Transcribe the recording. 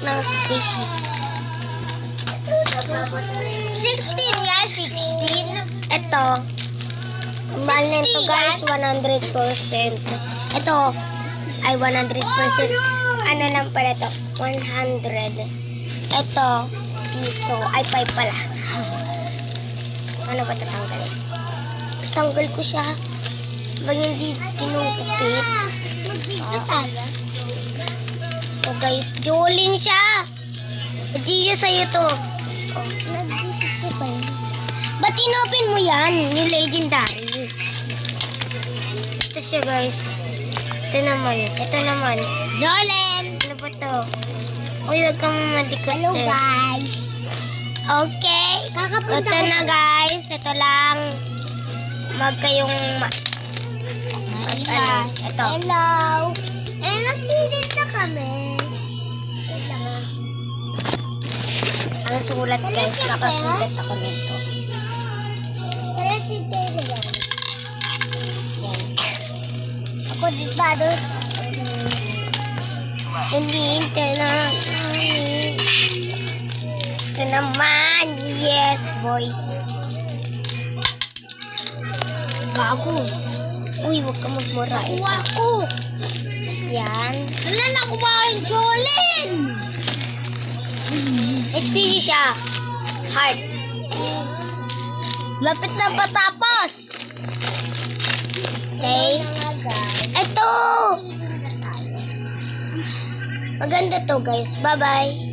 ng Stacy. 16 yan, 16. Ito. Mahal na ito guys, 100%. Ito, ay 100%. Ano lang pala ito? 100. Ito, piso. Ay, 5 pala. Ano ba tatanggalin? Tanggal ko siya. Bang hindi kinukupit. Oh guys, Jolene siya. Gio sa'yo to. Ba't inopen mo yan? Yung legendary. Ito siya guys. Ito naman. Jolene! Ano ba to? Uy, huwag kang madikot. Hello guys. Okay. Kakapunta Ito ko na guys. Ito lang. Wag kayong Ayan. Ito. Hello. Nagtitit na kami. Ang sulat guys. Nakasulat ako nito. Pero titit na yan. Ako diba doon? Hindi na. Ito naman. Yes, boy. Gago. Uy, huwag ka magmura. Kuha ko. Yan. Wala na kumain, Jolene. SPC siya. Heart. Lapit na patapos. Okay. Ito. Maganda to guys. Bye-bye.